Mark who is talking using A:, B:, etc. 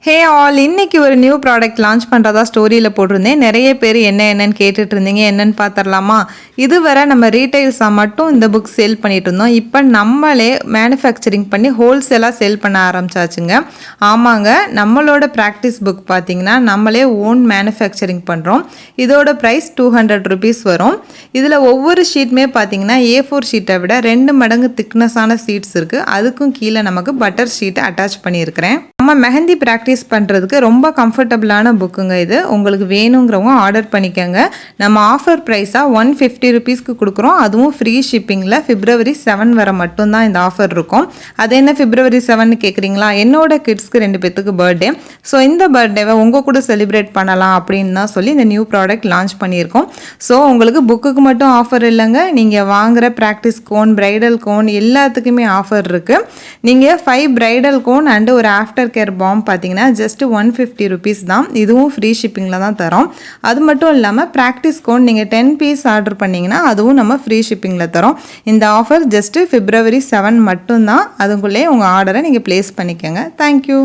A: Hey all, இன்னைக்கு ஒரு new product launch பண்ணுறதா ஸ்டோரியில் போட்டிருந்தேன். நிறைய பேர் என்னன்னு கேட்டுட்டு இருந்தீங்க. என்னன்னு பார்த்துடலாமா? இதுவரை நம்ம ரீட்டைல்ஸாக மட்டும் இந்த புக் சேல் பண்ணிட்டு இருந்தோம். இப்போ நம்மளே மேனுஃபேக்சரிங் பண்ணி ஹோல்சேலாக சேல் பண்ண ஆரம்பிச்சாச்சுங்க. ஆமாங்க, நம்மளோட ப்ராக்டிஸ் புக் பார்த்தீங்கன்னா நம்மளே ஓன் மேனுஃபேக்சரிங் பண்ணுறோம். இதோட ப்ரைஸ் 200 ருபீஸ் வரும். இதில் ஒவ்வொரு ஷீட்டுமே பார்த்தீங்கன்னா A4 ஷீட்டை விட 2 மடங்கு திக்னஸான ஷீட்ஸ் இருக்குது. அதுக்கும் கீழே நமக்கு பட்டர் ஷீட்டை அட்டாச் பண்ணியிருக்கிறேன். நம்ம மெஹந்தி ப்ராக்டிஸ் பண்ணுறதுக்கு ரொம்ப கம்ஃபர்டபுளான புக்குங்க இது. உங்களுக்கு வேணுங்கிறவங்க ஆர்டர் பண்ணிக்கோங்க. நம்ம ஆஃபர் ப்ரைஸாக 150 ருபீஸ்க்கு கொடுக்குறோம். அதுவும் ஃப்ரீ ஷிப்பிங்கில் February 7 வரை மட்டும்தான் இந்த ஆஃபர் இருக்கும். அது என்ன February 7 கேட்குறீங்களா? என்னோட கிட்ஸ்க்கு 2 பேத்துக்கு பர்த்டே. ஸோ இந்த பர்த்டேவை உங்கள் கூட செலிப்ரேட் பண்ணலாம் அப்படின்னு தான் சொல்லி இந்த நியூ ப்ராடக்ட் லான்ச் பண்ணியிருக்கோம். ஸோ உங்களுக்கு புக்குக்கு மட்டும் ஆஃபர் இல்லைங்க, நீங்கள் வாங்குகிற ப்ராக்டிஸ் கோன், ப்ரைடல் கோன் எல்லாத்துக்குமே ஆஃபர் இருக்குது. நீங்கள் 5 ப்ரைடல் கோன் அண்டு ஒரு ஆஃப்டர் கேர் பாம் பார்த்தீங்கன்னா ஜஸ்ட் 150 ருபீஸ் தான். இதுவும் ஃப்ரீ ஷிப்பிங்கில் தான் தரோம். அது மட்டும் இல்லாமல் ப்ராக்டிஸ் கோன் நீங்கள் 10 பீஸ் ஆர்டர் பண்ணிங்கன்னா அதுவும் நம்ம ஃப்ரீ ஷிப்பிங்கில் தரோம். இந்த ஆஃபர் ஜஸ்ட்டு February 7 மட்டும்தான். அதுக்குள்ளே உங்கள் ஆர்டரை நீங்கள் ப்ளேஸ் பண்ணிக்கோங்க. தேங்க்யூ.